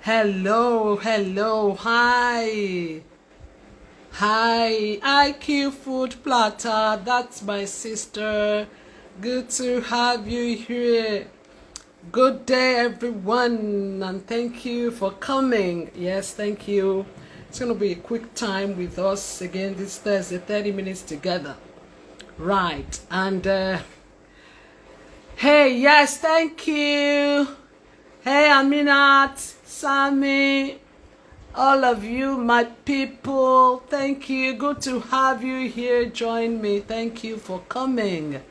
Hello, hello, hi. Hi, IQ Food Platter, that's my sister. Good to have you here. Good day, everyone, and thank you for coming. Yes, thank you. It's going to be a quick time with us again this Thursday, 30 minutes together. Right, and hey, yes, thank you. Hey, Aminat, Sammy, all of you, my people, thank you. Good to have you here. Join me. Thank you for coming.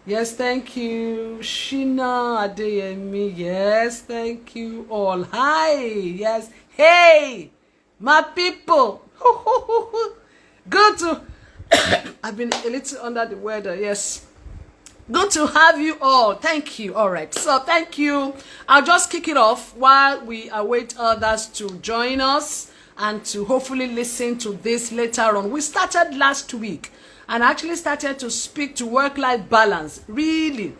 Yes, thank you. Shina Adeyemi. Yes, thank you all. Hi. Yes. Hey, my people. Good to. I've been a little under the weather. Yes. Good to have you all. Thank you. All right. So thank you. I'll just kick it off while we await others to join us and to hopefully listen to this later on. We started last week and actually started to speak to work-life balance. Really.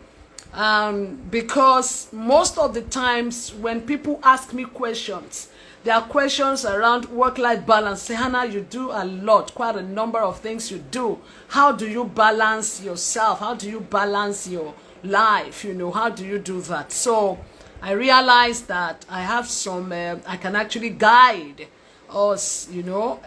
Because most of the times when people ask me questions, there are questions around work-life balance. Say, Hannah, you do a lot, quite a number of things you do. How do you balance yourself? How do you balance your life? How do you do that? So I realized that I have some, I can actually guide us,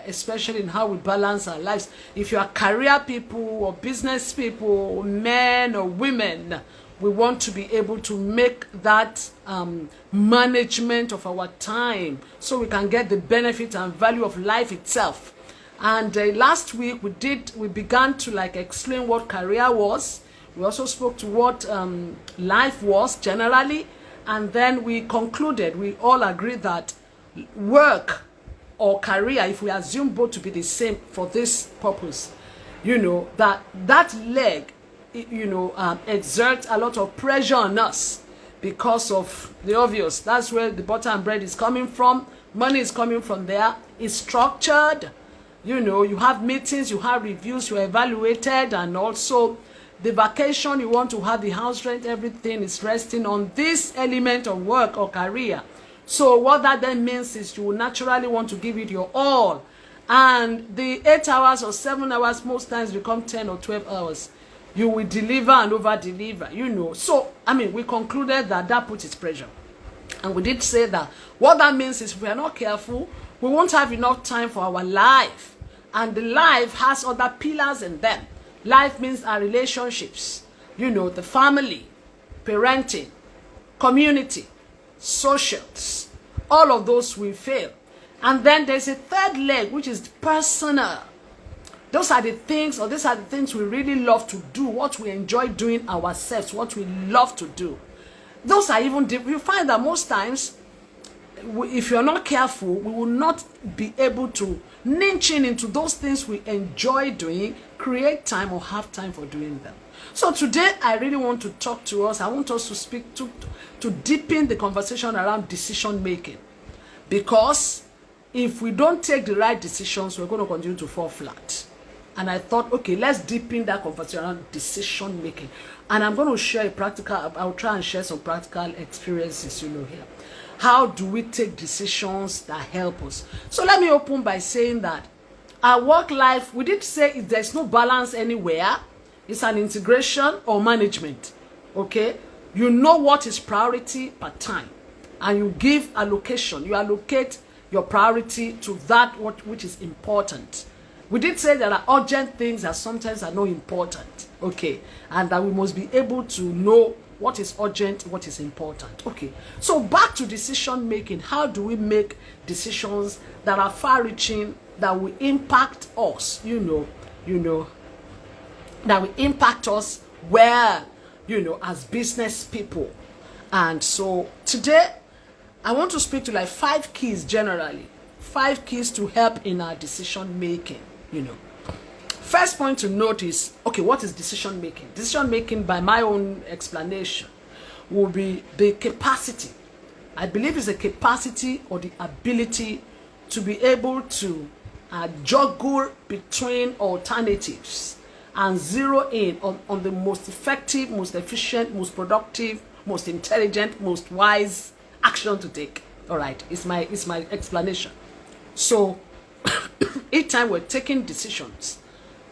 especially in how we balance our lives. If you are career people or business people, men or women, we want to be able to make that management of our time so we can get the benefit and value of life itself. And last week we began to explain what career was. We also spoke to what life was generally, and then we concluded, we all agreed that work or career, if we assume both to be the same for this purpose, that leg exert a lot of pressure on us because of the obvious. That's where the butter and bread is coming from. Money is coming from there. It's structured. You have meetings, you have reviews, you're evaluated, and also the vacation you want to have, the house rent, everything is resting on this element of work or career. So what that then means is you will naturally want to give it your all. And the 8 hours or 7 hours most times become 10 or 12 hours. You will deliver and over-deliver, So, we concluded that puts its pressure. And we did say that what that means is if we are not careful, we won't have enough time for our life. And the life has other pillars in them. Life means our relationships, the family, parenting, community, socials. All of those will fail. And then there's a third leg, which is personal. These are the things we really love to do, what we enjoy doing ourselves, what we love to do. Those are even deep. You find that most times, if you're not careful, we will not be able to niche into those things we enjoy doing, create time or have time for doing them. So today, I really want to talk to us. I want us to speak to deepen the conversation around decision making. Because if we don't take the right decisions, we're going to continue to fall flat. And I thought, okay, let's deepen that conversation around decision making. And I'm going to share I'll try and share some practical experiences, here. How do we take decisions that help us? So let me open by saying that our work life, we did say if there's no balance anywhere, it's an integration or management. Okay? You know what is priority per time. And you give allocation. You allocate your priority to that which is important. We did say there are urgent things that sometimes are not important, okay, and that we must be able to know what is urgent, what is important, okay. So back to decision making. How do we make decisions that are far-reaching, that will impact us, that will impact us well, as business people? And so today, I want to speak to 5 keys generally, 5 keys to help in our decision making. First point to note is, okay, what is decision making? Decision making, by my own explanation, will be the capacity. I believe it's a capacity or the ability to be able to juggle between alternatives and zero in on the most effective, most efficient, most productive, most intelligent, most wise action to take. All right, it's my explanation. So each time we're taking decisions,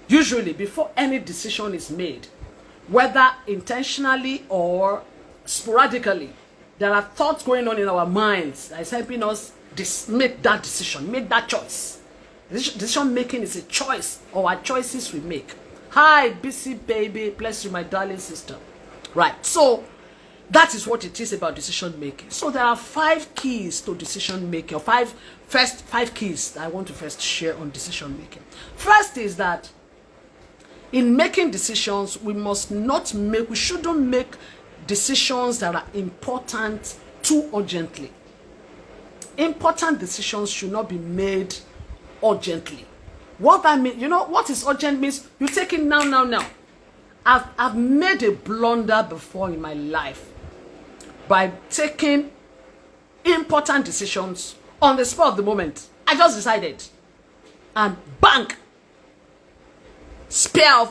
usually before any decision is made, whether intentionally or sporadically, there are thoughts going on in our minds that is helping us make that decision, make that choice. Decision making is a choice, or our choices we make. Hi, BC baby, bless you, my darling sister. Right, so that is what it is about decision making. So there are 5 keys to decision making, or five keys that I want to first share on decision making. First is that in making decisions, we shouldn't make decisions that are important too urgently. Important decisions should not be made urgently. What that means, what is urgent means you take it now. I've made a blunder before in my life by taking important decisions on the spur of the moment. I just decided, and bang, spill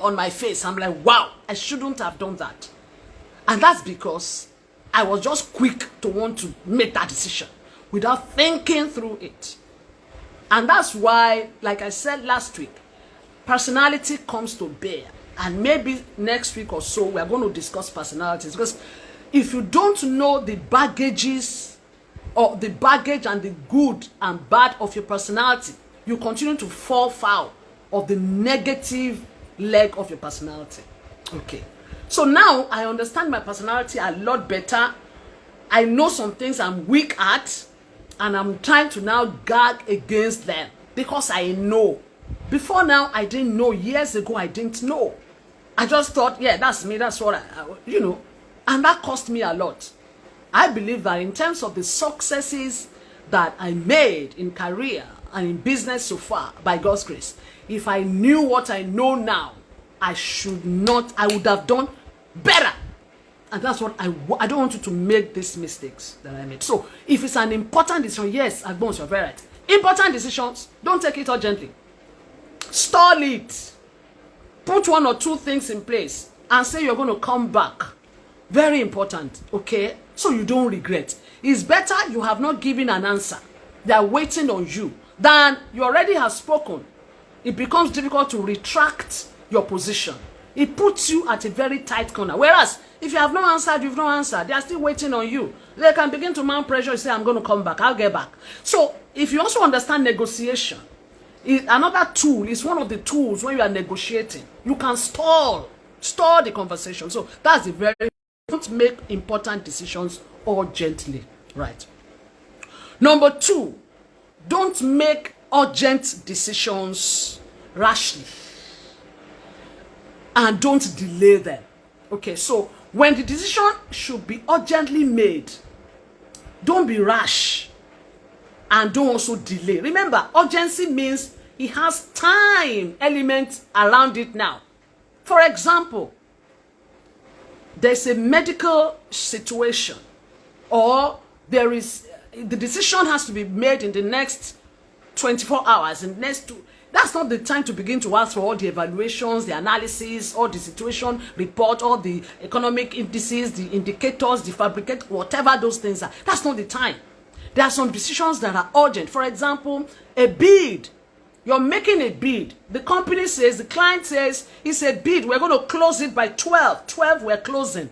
on my face. I'm like, wow, I shouldn't have done that. And that's because I was just quick to want to make that decision without thinking through it. And that's why, like I said last week, personality comes to bear. And maybe next week or so, we're going to discuss personalities. Because if you don't know the baggages, or the baggage and the good and bad of your personality, you continue to fall foul of the negative leg of your personality. Okay. So now I understand my personality a lot better. I know some things I'm weak at, and I'm trying to now guard against them because I know. Before now, I didn't know. Years ago, I didn't know. I just thought, yeah, that's me. That's what and that cost me a lot. I believe that in terms of the successes that I made in career and in business so far, by God's grace, if I knew what I know now, I would have done better. And that's what I don't want you to make these mistakes that I made. So if it's an important decision, yes, Agbons, you're very right. Important decisions, don't take it urgently. Stall it. Put 1 or 2 things in place and say you're going to come back. Very important, okay? So you don't regret. It's better you have not given an answer. They are waiting on you than you already have spoken. It becomes difficult to retract your position. It puts you at a very tight corner. Whereas, if you have not answered, you've not answered. They are still waiting on you. They can begin to mount pressure and say, I'm going to come back. I'll get back. So, if you also understand negotiation, another tool is one of the tools when you are negotiating. You can stall the conversation. So, that's the very... Don't make important decisions urgently. Right. Number 2, don't make urgent decisions rashly. And don't delay them. Okay, so when the decision should be urgently made, don't be rash and don't also delay. Remember, urgency means it has time element around it now. For example, there's a medical situation, or the decision has to be made in the next 24 hours, in the next 2. That's not the time to begin to ask for all the evaluations, the analysis, all the situation report, all the economic indices, the indicators, the fabricate, whatever those things are. That's not the time. There are some decisions that are urgent. For example, a bid. You're making a bid. The company says, the client says, it's a bid. We're going to close it by 12. 12, we're closing.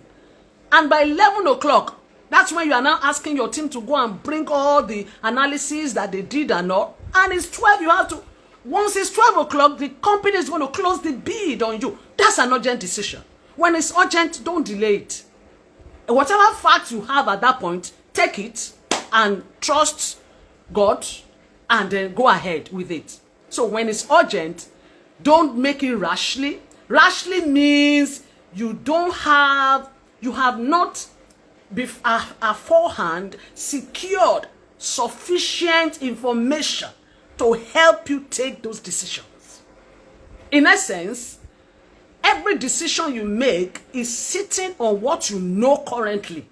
And by 11 o'clock, that's when you are now asking your team to go and bring all the analysis that they did and all. And it's 12, you have to... Once it's 12 o'clock, the company is going to close the bid on you. That's an urgent decision. When it's urgent, don't delay it. Whatever facts you have at that point, take it and trust God and then go ahead with it. So when it's urgent, don't make it rashly. Rashly means you have not beforehand secured sufficient information to help you take those decisions. In essence, every decision you make is sitting on what you know currently,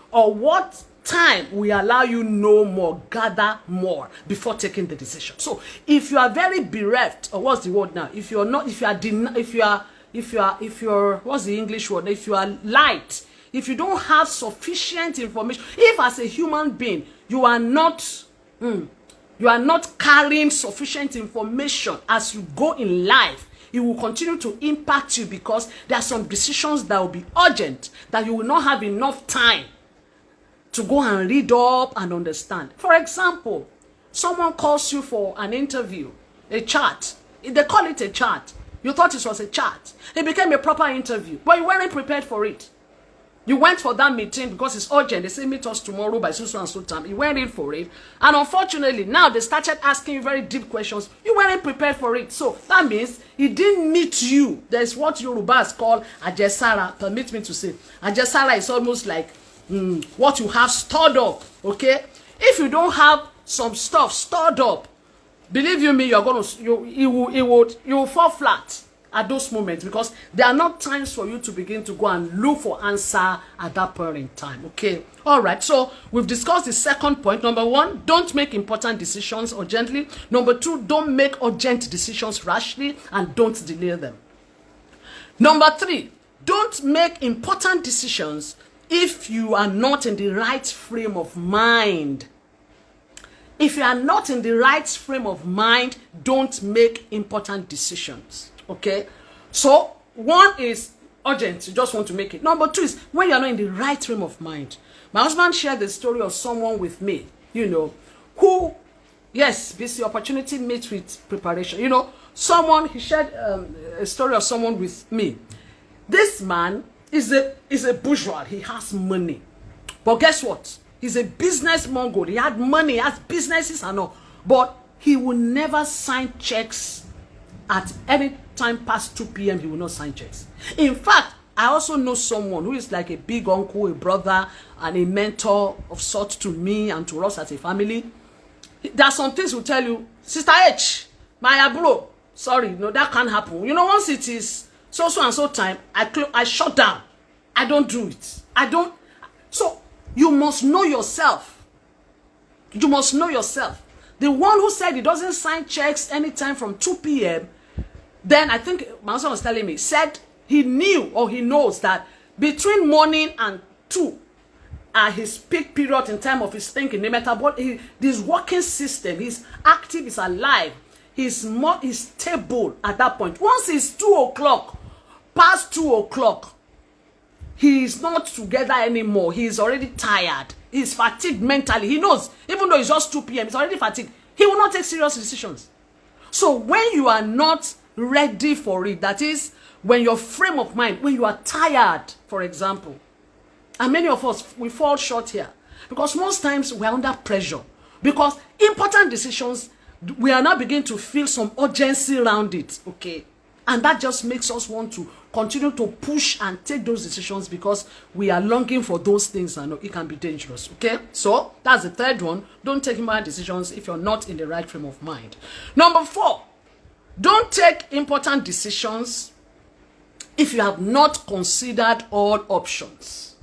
or what time we allow you know more, gather more before taking the decision. So if you are very bereft, or what's the word now? What's the English word? If you are light, if you don't have sufficient information, if as a human being you are not carrying sufficient information as you go in life, it will continue to impact you, because there are some decisions that will be urgent that you will not have enough time to go and read up and understand. For example, someone calls you for an interview, a chat. They call it a chat. You thought it was a chat. It became a proper interview, but you weren't prepared for it. You went for that meeting because it's urgent. They say meet us tomorrow by so and so time. You went in for it. And unfortunately, now they started asking you very deep questions. You weren't prepared for it. So that means it didn't meet you. There's what Yorubas call ajesara. Permit me to say. Ajesara is almost like what you have stored up. Okay? If you don't have some stuff stored up, believe you me, you will fall flat at those moments, because there are not times for you to begin to go and look for answer at that point in time. Okay, all right. So we've discussed the second point. Number one, don't make important decisions urgently. Number two, don't make urgent decisions rashly, and don't delay them. Number three, don't make important decisions if you are not in the right frame of mind. If you are not in the right frame of mind, don't make important decisions. Okay? So, one is urgent. You just want to make it. Number two is when you are not in the right frame of mind. My husband shared the story of someone with me, who, yes, busy opportunity meets with preparation. He shared a story of someone with me. This man is a bourgeois. He has money. But guess what? He's a business mongol. He had money, he has businesses and all. But he will never sign checks at any time past 2 p.m. He will not sign checks. In fact, I also know someone who is like a big uncle, a brother, and a mentor of sorts to me and to us as a family. There are some things he'll tell you, Sister H, my bro, sorry, no, that can't happen. Once it is so and so time, I shut down. I don't do it. So, you must know yourself. You must know yourself. The one who said he doesn't sign checks anytime from 2 p.m., then I think my husband was telling me, said he knew or he knows that between morning and 2 are his peak period in time of his thinking. This working system, he's active, he's alive, he's stable at that point. Once it's 2 o'clock, past 2 o'clock, he is not together anymore. He is already tired. He's fatigued mentally. He knows, even though it's just 2 p.m., he's already fatigued. He will not take serious decisions. So when you are not ready for it, that is, when your frame of mind, when you are tired, for example, and many of us, we fall short here, because most times we're under pressure. Because important decisions, we are now beginning to feel some urgency around it, okay? And that just makes us want to continue to push and take those decisions, because we are longing for those things and it can be dangerous. Okay, so that's the third one. Don't take important decisions if you're not in the right frame of mind. Number 4, don't take important decisions if you have not considered all options.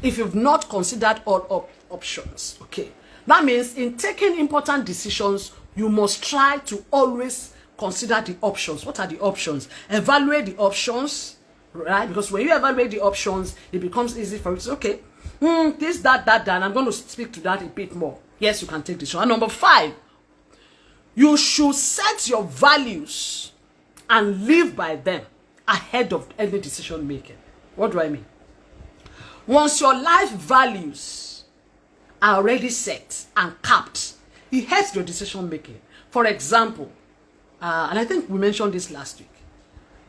If you've not considered all options, okay, that means in taking important decisions, you must try to always consider the options. What are the options? Evaluate the options, right? Because when you evaluate the options, it becomes easy for you to say, okay, this, that, and I'm going to speak to that a bit more. Yes, you can take this one. And number 5, you should set your values and live by them ahead of any decision making. What do I mean? Once your life values are already set and capped, it helps your decision making. For example, and I think we mentioned this last week.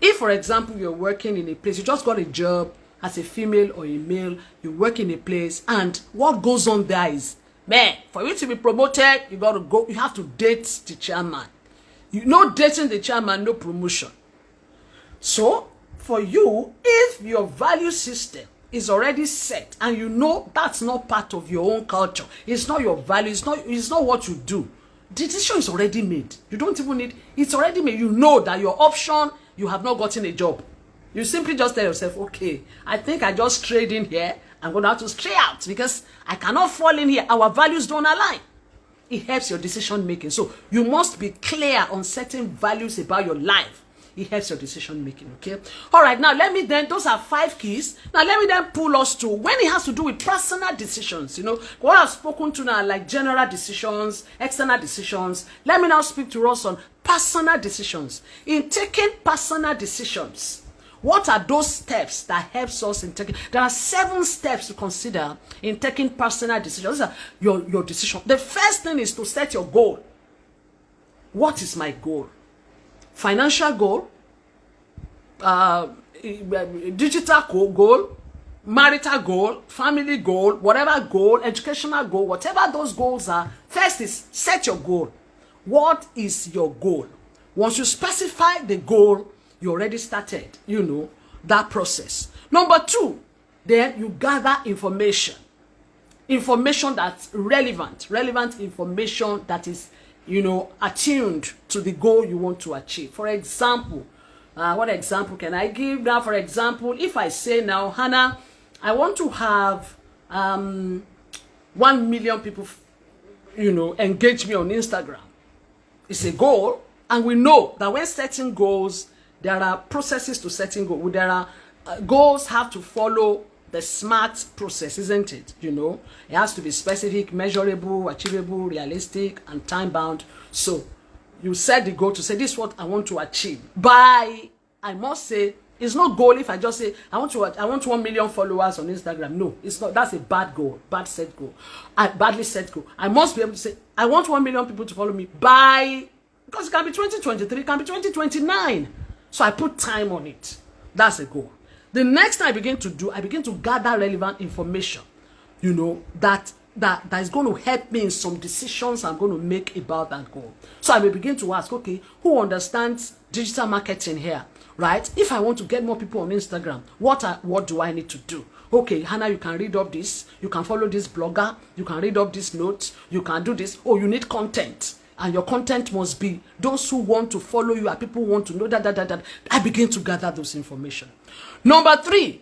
If, for example, you're working in a place, you just got a job as a female or a male, you work in a place, and what goes on there is, man, for you to be promoted, you have to date the chairman. Dating the chairman, no promotion. So, for you, if your value system is already set, and that's not part of your own culture, it's not your value, it's not what you do, the decision is already made. You don't even need, it's already made. You know that your option, you have not gotten a job. You simply just tell yourself, okay, I think I just strayed in here. I'm going to have to stray out because I cannot fall in here. Our values don't align. It helps your decision making. So you must be clear on certain values about your life. it helps your decision making. Okay. All right. Now let me then. Those are 5 keys. Now let me then pull us to when it has to do with personal decisions. You know what I've spoken to now, like general decisions, external decisions. Let me now speak to us on personal decisions. In taking personal decisions, what are those steps that helps us in taking? There are 7 steps to consider in taking personal decisions. These are your decision. The first thing is to set your goal. What is my goal? Financial goal, digital goal, marital goal, family goal, whatever goal, educational goal, whatever those goals are. First is set your goal. What is your goal? Once you specify the goal, you already started, you know, that process. Number 2, then you gather information. Information that's relevant information that is, you know, attuned to the goal you want to achieve. For example, what example can I give now? For example, if I say now, Hannah, I want to have 1 million people, you know, engage me on Instagram. It's a goal, and we know that when setting goals, there are processes to setting goals. There are goals have to follow the SMART process, isn't it? You know, it has to be specific, measurable, achievable, realistic, and time-bound. So you set the goal to say, this is what I want to achieve. By, I must say, it's not goal if I just say, I want 1 million followers on Instagram. No, it's not. That's a bad goal, badly set goal. I must be able to say, I want 1 million people to follow me by, because it can be 2023, it can be 2029. So I put time on it. That's a goal. The next thing I begin to do, I begin to gather relevant information, you know, that is going to help me in some decisions I'm going to make about that goal. So I may begin to ask, okay, who understands digital marketing here, right? If I want to get more people on Instagram, what do I need to do? Okay, Hannah, you can read up this, you can follow this blogger, you can read up this notes, you can do this. Oh, you need content. And your content must be those who want to follow you and people who want to know that. I begin to gather those information. Number 3,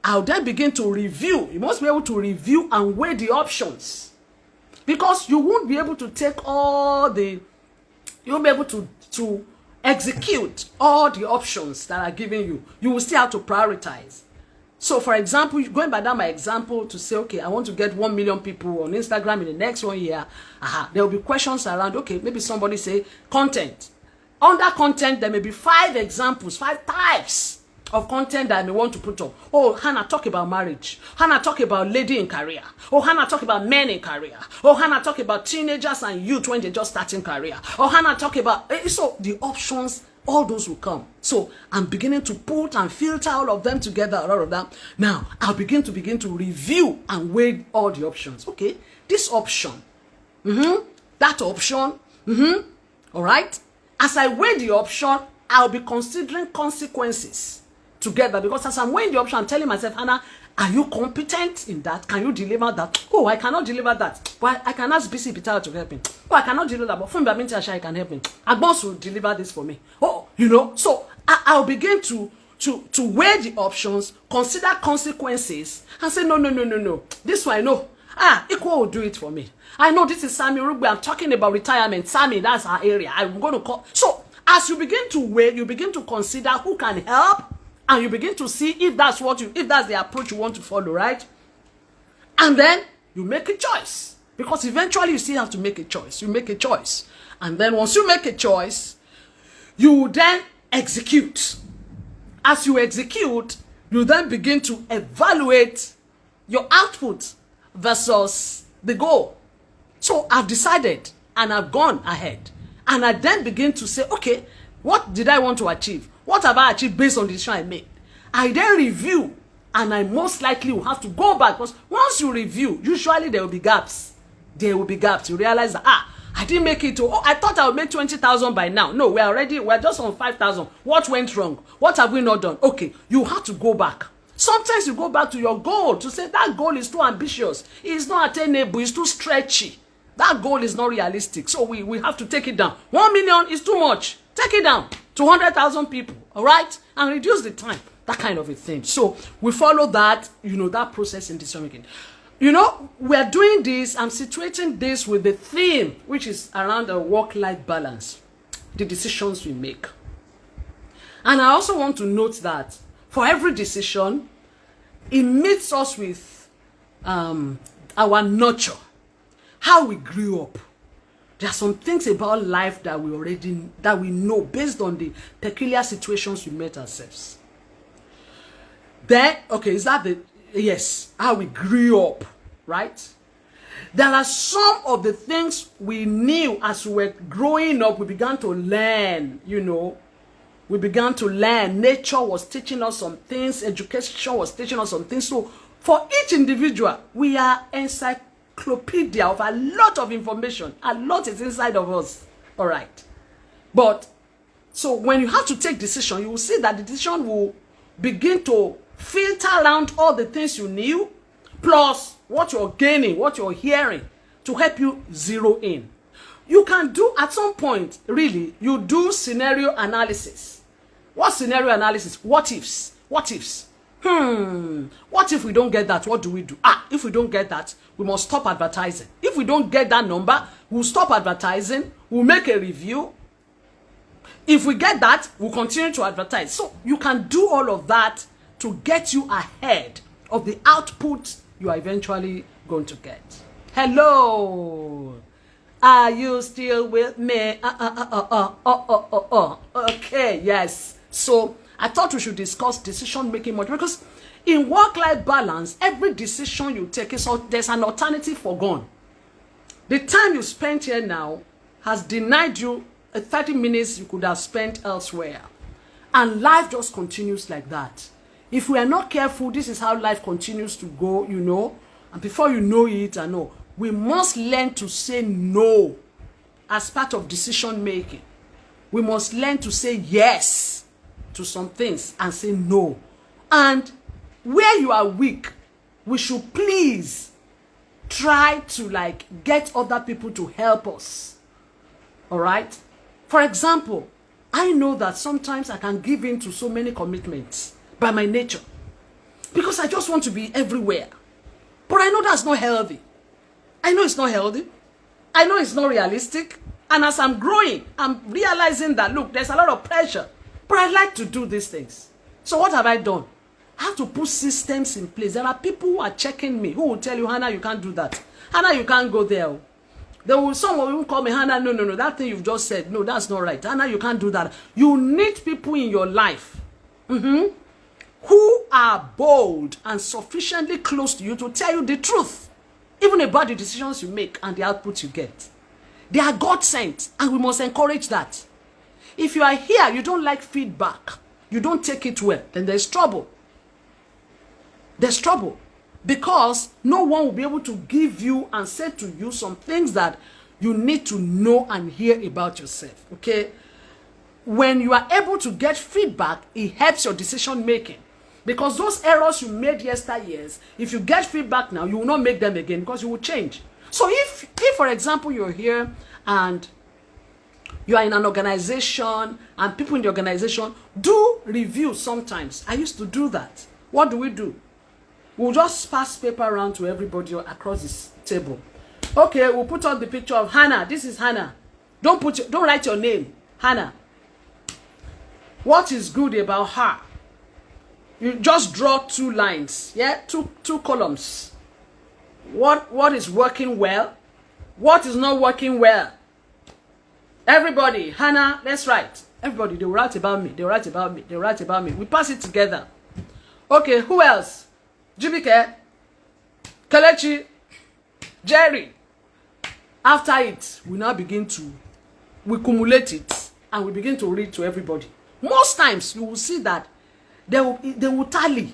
I'll then begin to review. You must be able to review and weigh the options. Because you won't be able to take you won't be able to execute all the options that are given you. You will still have to prioritize. So, for example, going by that my example to say, okay, I want to get 1 million people on Instagram in the next 1 year. There will be questions around, okay, maybe somebody say content. Under content, there may be 5 examples, 5 types of content that I may want to put up. Oh, Hannah, talk about marriage. Hannah, talk about lady in career. Oh, Hannah, talk about men in career. Oh, Hannah, talk about teenagers and youth when they're just starting career. Oh, Hannah, talk about... So, the options... all those will come. So I'm beginning to put and filter all of them together, all of that. Now I'll begin to review and weigh all the options. Okay, this option, that option, all right. As I weigh the option, I'll be considering consequences together, because as I'm weighing the option, I'm telling myself, Hannah, are you competent in that? Can you deliver that? Oh, I cannot deliver that. But I can ask BC Peter to help me. Oh, I cannot deliver that. But from Babinti Ashai can help me. Agbons will deliver this for me. Oh, you know. So I'll begin to weigh the options, consider consequences, and say, no. This one I know. Equal will do it for me. I know this is Sammy Rugby. I'm talking about retirement. Sammy, that's our area. I'm going to call. So as you begin to weigh, you begin to consider who can help. And you begin to see if that's the approach you want to follow, right? And then you make a choice. Because eventually you still have to make a choice. You make a choice. And then once you make a choice, you then execute. As you execute, you then begin to evaluate your output versus the goal. So I've decided and I've gone ahead. And I then begin to say, okay, what did I want to achieve? What have I achieved based on the decision I made? I then review, and I most likely will have to go back, because once you review, usually there will be gaps. There will be gaps. You realize that, I didn't make it. Oh, I thought I would make 20,000 by now. No, we're just on 5,000. What went wrong? What have we not done? Okay, you have to go back. Sometimes you go back to your goal to say that goal is too ambitious. It's not attainable. It's too stretchy. That goal is not realistic. So we have to take it down. 1 million is too much. Take it down to 100,000 people, all right? And reduce the time, that kind of a thing. So we follow that, that process in decision making. We're doing this, I'm situating this with the theme, which is around the work-life balance, the decisions we make. And I also want to note that for every decision, it meets us with our nurture, how we grew up. There are some things about life that we know based on the peculiar situations we met ourselves. Then, okay, is that yes, how we grew up, right? There are some of the things we knew as we were growing up, we began to learn, we began to learn. Nature was teaching us some things, education was teaching us some things. So for each individual, we are encyclopedia of a lot of information. A lot is inside of us. All right. But so when you have to take decision, you will see that the decision will begin to filter around all the things you knew, plus what you're gaining, what you're hearing, to help you zero in. You can do, at some point, really, you do scenario analysis. What scenario analysis? What ifs? What ifs? What if we don't get that? What do we do? If we don't get that, we must stop advertising. If we don't get that number, we'll stop advertising. We'll make a review. If we get that, we'll continue to advertise. So you can do all of that to get you ahead of the output you are eventually going to get. Hello. Are you still with me? Okay, yes. So I thought we should discuss decision making much, because in work-life balance, every decision you take there's an alternative forgone. The time you spent here now has denied you 30 minutes you could have spent elsewhere. And life just continues like that. If we are not careful, this is how life continues to go, And before you know it, we must learn to say no as part of decision making. We must learn to say yes to some things and say no. And where you are weak, we should please try to get other people to help us. All right? For example, I know that sometimes I can give in to so many commitments by my nature, because I just want to be everywhere. But I know that's not healthy. I know it's not healthy. I know it's not realistic. And as I'm growing, I'm realizing that, look, there's a lot of pressure. But I like to do these things. So what have I done? I have to put systems in place. There are people who are checking me, who will tell you, Hannah, you can't do that. Hannah, you can't go there. Someone will call me, Hannah, no, that thing you've just said, no, that's not right. Hannah, you can't do that. You need people in your life who are bold and sufficiently close to you to tell you the truth, even about the decisions you make and the output you get. They are God sent, and we must encourage that. If you are here, you don't like feedback, you don't take it well, then there's trouble. There's trouble, because no one will be able to give you and say to you some things that you need to know and hear about yourself, okay? When you are able to get feedback, it helps your decision making. Because those errors you made yesteryears, if you get feedback now, you will not make them again, because you will change. So if for example, you're here and you are in an organization and people in the organization do reviews sometimes. I used to do that. What do? We'll just pass paper around to everybody across this table. Okay, we'll put on the picture of Hannah. This is Hannah. Don't write your name. Hannah. What is good about her? You just draw 2 lines, two columns. What is working well? What is not working well? Everybody, Hannah, let's write. Everybody, they will write about me. They will write about me. They will write about me. We pass it together. Okay, who else? Jibike, Kelechi, Jerry. After it, we now begin to cumulate it and we begin to read to everybody. Most times, you will see that they will tally.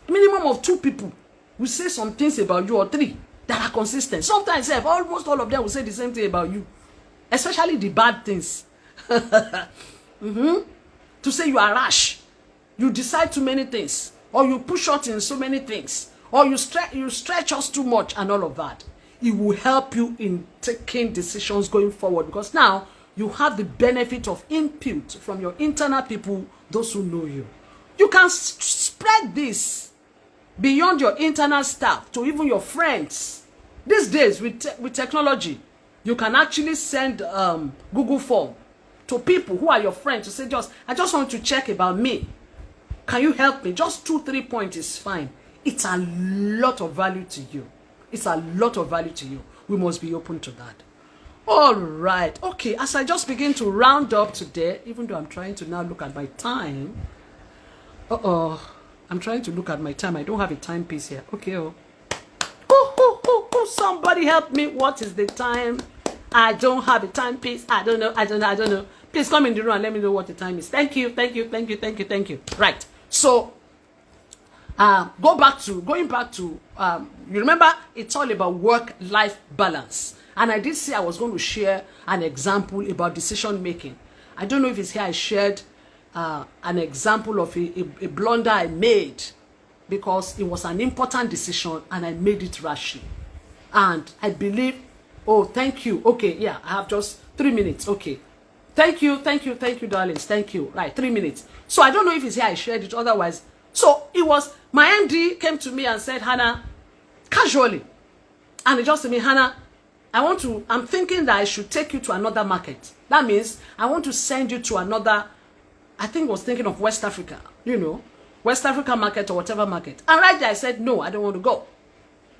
Minimum of 2 people will say some things about you, or 3 that are consistent. Sometimes almost all of them will say the same thing about you, especially the bad things. To say you are rash, you decide too many things, or you push out in so many things, or you stretch us too much, and all of that. It will help you in taking decisions going forward, because now you have the benefit of input from your internal people, those who know you. You can spread this beyond your internal staff to even your friends. These days, with technology, you can actually send Google form to people who are your friends to say, I just want to check about me. Can you help me? Just 2-3 points is fine. It's a lot of value to you. It's a lot of value to you. We must be open to that. All right. Okay, as I just begin to round up today, even though I'm trying to now look at my time. I'm trying to look at my time. I don't have a timepiece here. Okay. Somebody help me. What is the time? I don't have a timepiece. I don't know. Please come in the room and let me know what the time is. Thank you. Right. So, going back to, you remember, it's all about work-life balance. And I did say I was going to share an example about decision making. I don't know if it's here I shared an example of a blunder I made because it was an important decision and I made it rashly. And I believe, oh, thank you. Okay, yeah, I have just 3 minutes. Okay. Thank you, darlings. Thank you. Right, 3 minutes. So I don't know if it's here I shared it otherwise. So it was, my MD came to me and said, Hannah, casually. And he just said to me, Hannah, I'm thinking that I should take you to another market. That means I want to send you to another, I think I was thinking of West Africa, West Africa market or whatever market. And right there I said, no, I don't want to go.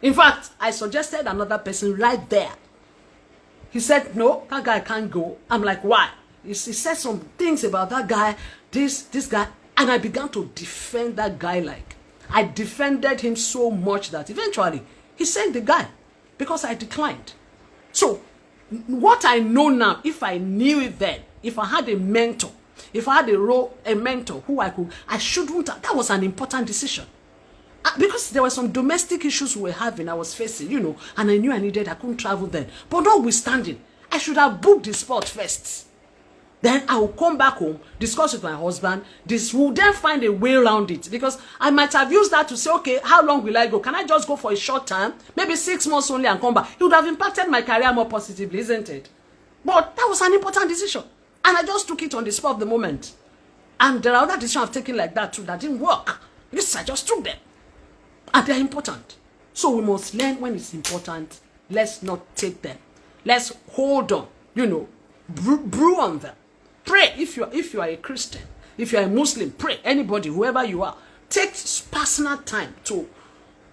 In fact, I suggested another person right there. He said, no, that guy can't go. I'm like, why? He said some things about that guy, this guy. And I began to defend that guy like. I defended him so much that eventually he sent the guy because I declined. So, what I know now, if I knew it then, if I had a mentor, if I had a mentor who I shouldn't have, that was an important decision. Because there were some domestic issues we were having, I was facing, and I knew I couldn't travel then. But notwithstanding, I should have booked the spot first. Then I will come back home, discuss with my husband. We'll then find a way around it. Because I might have used that to say, okay, how long will I go? Can I just go for a short time? Maybe 6 months only and come back. It would have impacted my career more positively, isn't it? But that was an important decision. And I just took it on the spur of the moment. And there are other decisions I've taken like that too that didn't work. Because I just took them. And they're important. So we must learn when it's important. Let's not take them. Let's hold on. Brew on them. Pray if you are a Christian, if you are a Muslim, pray. Anybody, whoever you are, take personal time to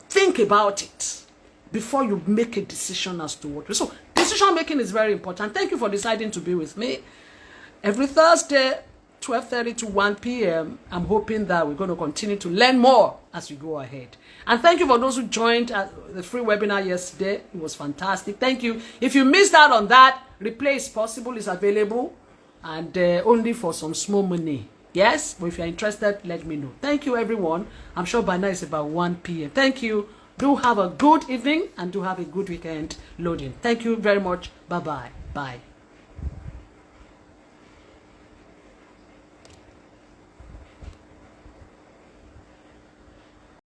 think about it before you make a decision as to what. So decision making is very important. Thank you for deciding to be with me every Thursday, 12:30 to 1 p.m. I'm hoping that we're going to continue to learn more as we go ahead. And thank you for those who joined the free webinar yesterday. It was fantastic. Thank you. If you missed out on that, replay is possible, is available. And only for some small money. Yes? But if you're interested, let me know. Thank you, everyone. I'm sure by now it's about 1 p.m. Thank you. Do have a good evening and do have a good weekend loading. Thank you very much. Bye-bye. Bye.